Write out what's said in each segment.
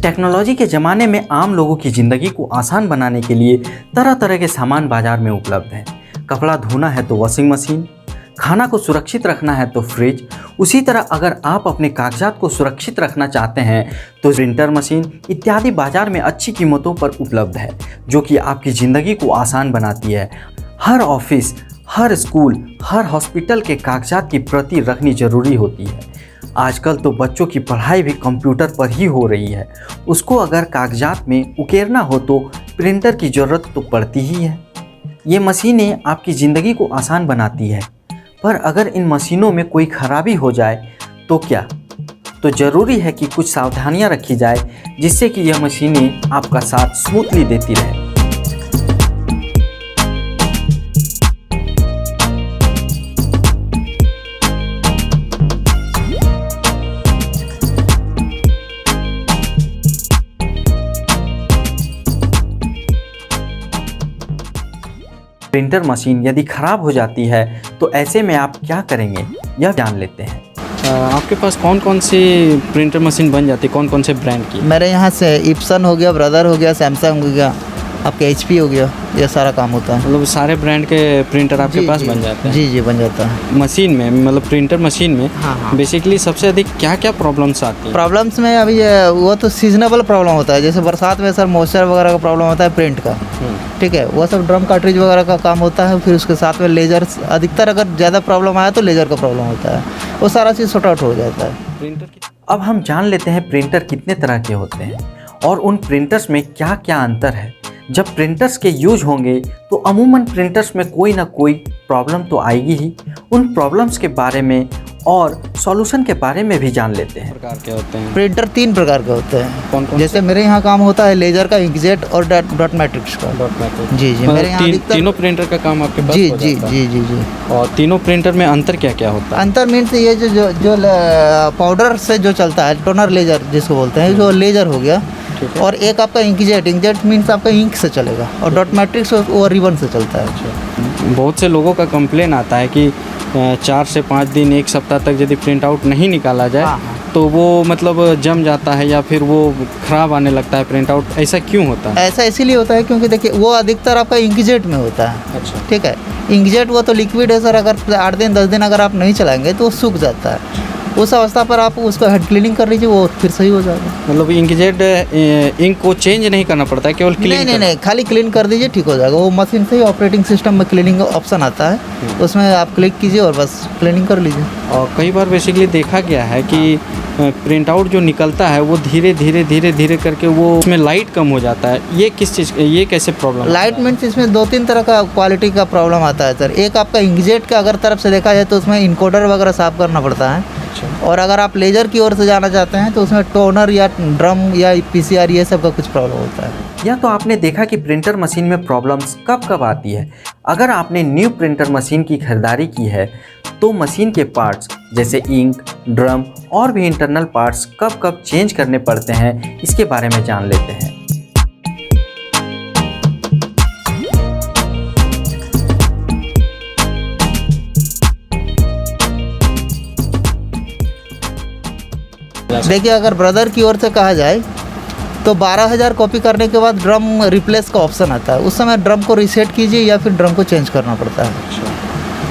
Technology के ज़माने में आम लोगों की ज़िंदगी को आसान बनाने के लिए तरह तरह के सामान बाज़ार में उपलब्ध हैं। कपड़ा धोना है तो वॉशिंग मशीन, खाना को सुरक्षित रखना है तो फ्रिज। उसी तरह अगर आप अपने कागजात को सुरक्षित रखना चाहते हैं तो प्रिंटर मशीन इत्यादि बाज़ार में अच्छी कीमतों पर उपलब्ध है, जो कि आपकी ज़िंदगी को आसान बनाती है। हर ऑफिस, हर स्कूल, हर हॉस्पिटल के कागजात की प्रति रखनी ज़रूरी होती है। आजकल तो बच्चों की पढ़ाई भी कंप्यूटर पर ही हो रही है। उसको अगर कागजात में उकेरना हो तो प्रिंटर की ज़रूरत तो पड़ती ही है। ये मशीनें आपकी ज़िंदगी को आसान बनाती है, पर अगर इन मशीनों में कोई खराबी हो जाए तो क्या? तो ज़रूरी है कि कुछ सावधानियां रखी जाए, जिससे कि यह मशीनें आपका साथ स्मूथली देती रहे। प्रिंटर मशीन यदि ख़राब हो जाती है तो ऐसे में आप क्या करेंगे, यह जान लेते हैं। आपके पास कौन कौन सी प्रिंटर मशीन बन जाती है, कौन कौन से ब्रांड की? मेरे यहाँ से इप्सन हो गया, ब्रदर हो गया, सैमसंग हो गया, आपके HP हो गया, ये सारा काम होता है। मतलब सारे ब्रांड के प्रिंटर आपके पास बन जाते हैं? जी बन जाता है। मशीन में, मतलब प्रिंटर मशीन में हाँ। बेसिकली सबसे अधिक क्या क्या प्रॉब्लम्स आती हैं? प्रॉब्लम्स में अभी वो तो सीजनेबल प्रॉब्लम होता है, जैसे बरसात में सर मॉइस्चर वगैरह का प्रॉब्लम होता है प्रिंट का, ठीक है, वो सब ड्रम कार्ट्रिज वगैरह का काम होता है। फिर उसके साथ में लेजर, अधिकतर अगर ज़्यादा प्रॉब्लम आया तो लेजर का प्रॉब्लम होता है, वो सारा चीज़ सॉर्ट आउट हो जाता है। प्रिंटर की अब हम जान लेते हैं प्रिंटर कितने तरह के होते हैं और उन प्रिंटर्स में क्या क्या अंतर है। जब प्रिंटर्स के यूज होंगे तो अमूमन प्रिंटर्स में कोई ना कोई प्रॉब्लम तो आएगी ही। उन प्रॉब्लम्स के बारे में और सॉल्यूशन के बारे में भी जान लेते हैं। प्रकार के होते हैं? प्रिंटर 3 प्रकार के होते हैं। कौन कौन? जैसे मेरे यहाँ काम होता है लेजर का, इंकजेट और डॉट मैट्रिक्स का। जी मेरे यहाँ तीनों प्रिंटर का काम आपके पास जी हो जी जाता है? जी। और तीनों प्रिंटर में अंतर क्या क्या होता है? अंतर मीन्स ये जो पाउडर से जो चलता है, टोनर लेजर जिसको बोलते हैं, जो लेजर हो गया, और एक आपका इंकजेट मीन्स आपका इंक से चलेगा, और डॉट मैट्रिक्स वो रिबन से चलता है। बहुत से लोगों का कंप्लेन आता है कि 4 से 5 दिन, 1 सप्ताह तक यदि प्रिंट आउट नहीं निकाला जाए तो वो मतलब जम जाता है या फिर वो ख़राब आने लगता है प्रिंट आउट। ऐसा क्यों होता है? ऐसा इसीलिए होता है क्योंकि देखिए वो अधिकतर आपका इंकजेट में होता है। अच्छा, ठीक है, इंकजेट वो तो लिक्विड है सर, अगर 8 दिन 10 दिन अगर आप नहीं चलाएंगे तो वो सूख जाता है। उस अवस्था पर आप उसको हेड क्लीनिंग कर लीजिए, वो फिर सही हो जाएगा। मतलब इंकजेट इंक को चेंज नहीं करना पड़ता है, केवल क्लीन? नहीं, खाली क्लीन कर दीजिए, ठीक हो जाएगा। वो मशीन से ही ऑपरेटिंग सिस्टम में क्लीनिंग ऑप्शन आता है, उसमें आप क्लिक कीजिए और बस क्लीनिंग कर लीजिए। और कई बार बेसिकली देखा गया है कि प्रिंट आउट जो निकलता है वो धीरे धीरे करके वो उसमें लाइट कम हो जाता है। ये किस चीज़, ये कैसे प्रॉब्लम? लाइट मीन्स इसमें 2-3 तरह का क्वालिटी का प्रॉब्लम आता है सर। एक आपका इंकजेट का अगर तरफ से देखा जाए तो उसमें इनकोडर वगैरह साफ करना पड़ता है। और अगर आप लेजर की ओर से जाना चाहते हैं तो उसमें टोनर या ड्रम या PCR ये सब का कुछ प्रॉब्लम होता है। या तो आपने देखा कि प्रिंटर मशीन में प्रॉब्लम्स कब कब आती है। अगर आपने न्यू प्रिंटर मशीन की खरीदारी की है तो मशीन के पार्ट्स जैसे इंक, ड्रम और भी इंटरनल पार्ट्स कब कब चेंज करने पड़ते हैं, इसके बारे में जान लेते हैं। देखिए, अगर ब्रदर की ओर से कहा जाए तो 12,000 कॉपी करने के बाद ड्रम रिप्लेस का ऑप्शन आता है। उस समय ड्रम को रीसेट कीजिए या फिर ड्रम को चेंज करना पड़ता है।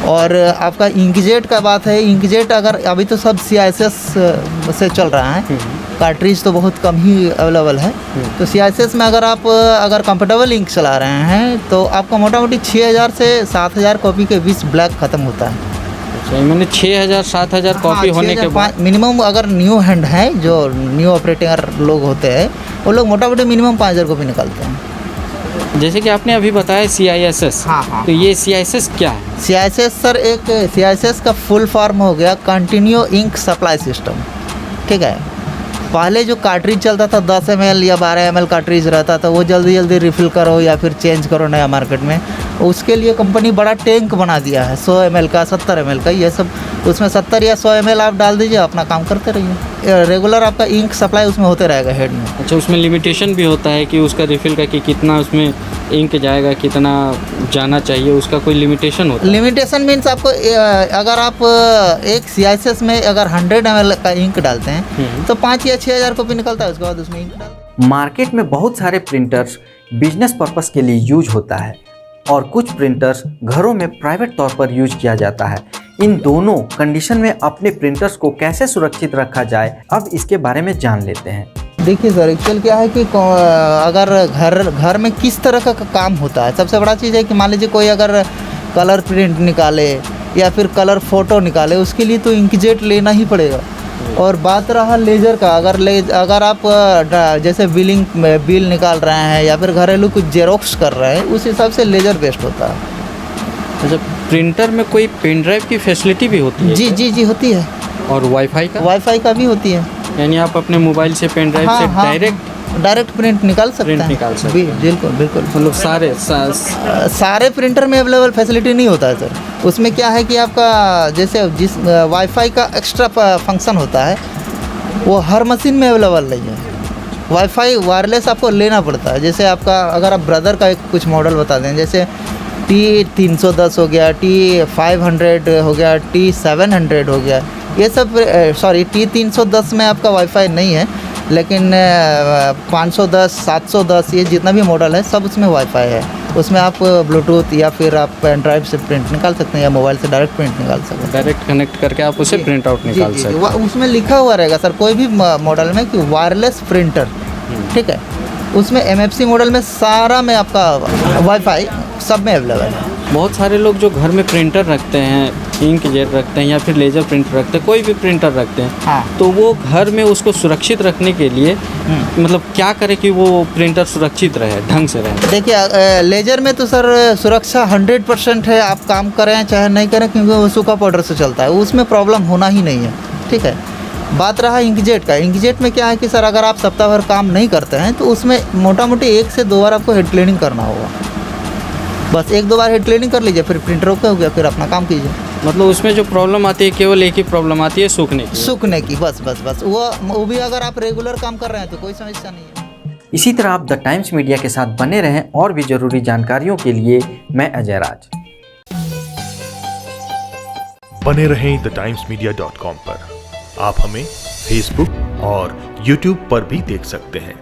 और आपका इंकजेट का बात है, इंकजेट अगर अभी तो सब CISS से चल रहा है, कार्ट्रिज तो बहुत कम ही अवेलेबल है। तो CISS में अगर कंफर्टेबल इंक चला रहे हैं तो आपका मोटा मोटी 6,000 से 7,000 कॉपी के बीच ब्लैक ख़त्म होता है। मैंने 6,000-7,000 कॉपी होने के बाद मिनिमम, अगर न्यू हैंड है, जो न्यू ऑपरेटर लोग होते हैं, वो लोग मोटा मोटी मिनिमम 5,000 कॉपी निकालते हैं। जैसे कि आपने अभी बताया CISS, हाँ। तो ये CISS क्या है? CISS सर, एक CISS का फुल फॉर्म हो गया कंटिन्यू इंक सप्लाई सिस्टम। ठीक है, पहले जो कार्ट्रिज चलता था 10 ml या 12 ml कार्ट्रिज रहता था, वो जल्दी रिफ़िल करो या फिर चेंज करो नया मार्केट में, उसके लिए कंपनी बड़ा टैंक बना दिया है 100 ml का, 70 ml का, ये सब उसमें 70 या 100 ml आप डाल दीजिए, अपना काम करते रहिए। रेगुलर आपका इंक सप्लाई उसमें होते रहेगा हेड में। अच्छा, उसमें लिमिटेशन भी होता है कि उसका रिफ़िल का कि कितना उसमें इंक जाएगा, कितना जाना चाहिए, उसका कोई लिमिटेशन होता है? लिमिटेशन मीन्स आपको अगर आप एक CISS में अगर 100 ml का इंक डालते हैं तो 5 या 6,000 कॉपी निकलता है, उसके बाद उसमें इंक डालते हैं। मार्केट में बहुत सारे प्रिंटर्स बिजनेस पर्पस के लिए यूज होता है और कुछ प्रिंटर्स घरों में प्राइवेट तौर पर यूज किया जाता है। इन दोनों कंडीशन में अपने प्रिंटर्स को कैसे सुरक्षित रखा जाए, अब इसके बारे में जान लेते हैं। देखिए सर, एक्चुअल क्या है कि अगर घर में किस तरह का काम होता है, सबसे बड़ा चीज़ है कि मान लीजिए कोई अगर कलर प्रिंट निकाले या फिर कलर फ़ोटो निकाले, उसके लिए तो इंकजेट लेना ही पड़ेगा। और बात रहा लेज़र का, अगर आप जैसे बिल निकाल रहे हैं या फिर घरेलू कुछ जेरोक्स कर रहे हैं, उस हिसाब से लेज़र बेस्ट होता है। अच्छा, प्रिंटर में कोई पेन ड्राइव की फैसिलिटी भी होती है? जी होती है। और वाईफाई का भी होती है, यानी आप अपने मोबाइल से पेन ड्राइव से डायरेक्ट प्रिंट निकाल सकते हैं। बिल्कुल मतलब सारे प्रिंटर में अवेलेबल फैसिलिटी नहीं होता है सर। उसमें क्या है कि आपका जैसे जिस वाईफाई का एक्स्ट्रा फंक्शन होता है वो हर मशीन में अवेलेबल नहीं है। वाईफाई वायरलेस आपको लेना पड़ता है। जैसे आपका अगर आप ब्रदर का कुछ मॉडल बता दें, जैसे T310 हो गया, T500 हो गया, T700 हो गया, ये सब T310 में आपका वाईफाई नहीं है, लेकिन 510, 710 ये जितना भी मॉडल है सब उसमें वाईफाई है। उसमें आप ब्लूटूथ या फिर आप पेन ड्राइव से प्रिंट निकाल सकते हैं या मोबाइल से डायरेक्ट प्रिंट निकाल सकते हैं। डायरेक्ट कनेक्ट करके आप उसे प्रिंट आउट निकाल सकते हैं। उसमें लिखा हुआ रहेगा सर कोई भी मॉडल में कि वायरलेस प्रिंटर, ठीक है। उसमें MFC मॉडल में सारा में आपका वाईफाई सब में अवेलेबल है। बहुत सारे लोग जो घर में प्रिंटर रखते हैं, इंक जेट रखते हैं या फिर लेज़र प्रिंटर रखते हैं, कोई भी प्रिंटर रखते हैं, हाँ। तो वो घर में उसको सुरक्षित रखने के लिए मतलब क्या करें कि वो प्रिंटर सुरक्षित रहे, ढंग से रहे? देखिए, लेजर में तो सर सुरक्षा 100% है। आप काम करें चाहे नहीं करें, क्योंकि वो सूखा पाउडर से चलता है, उसमें प्रॉब्लम होना ही नहीं है, ठीक है। बात रहा इंकजेट का। इंकजेट में क्या है कि सर अगर आप सप्ताह भर काम नहीं करते हैं तो उसमें मोटा मोटी 1 से 2 बार आपको हेड क्लीनिंग करना होगा। बस 1-2 बार हेड क्लीनिंग कर लीजिए, फिर प्रिंटर ओके हो गया, फिर अपना काम कीजिए। मतलब उसमें जो प्रॉब्लम आती है केवल एक ही प्रॉब्लम आती है, सूखने की। बस वो भी अगर आप रेगुलर काम कर रहे हैं तो कोई समस्या नहीं है। इसी तरह आप द टाइम्स मीडिया के साथ बने रहें और भी जरूरी जानकारियों के लिए। मैं अजय राज। बने रहें TheTimesMedia.com पर। आप हमें Facebook और YouTube पर भी देख सकते हैं।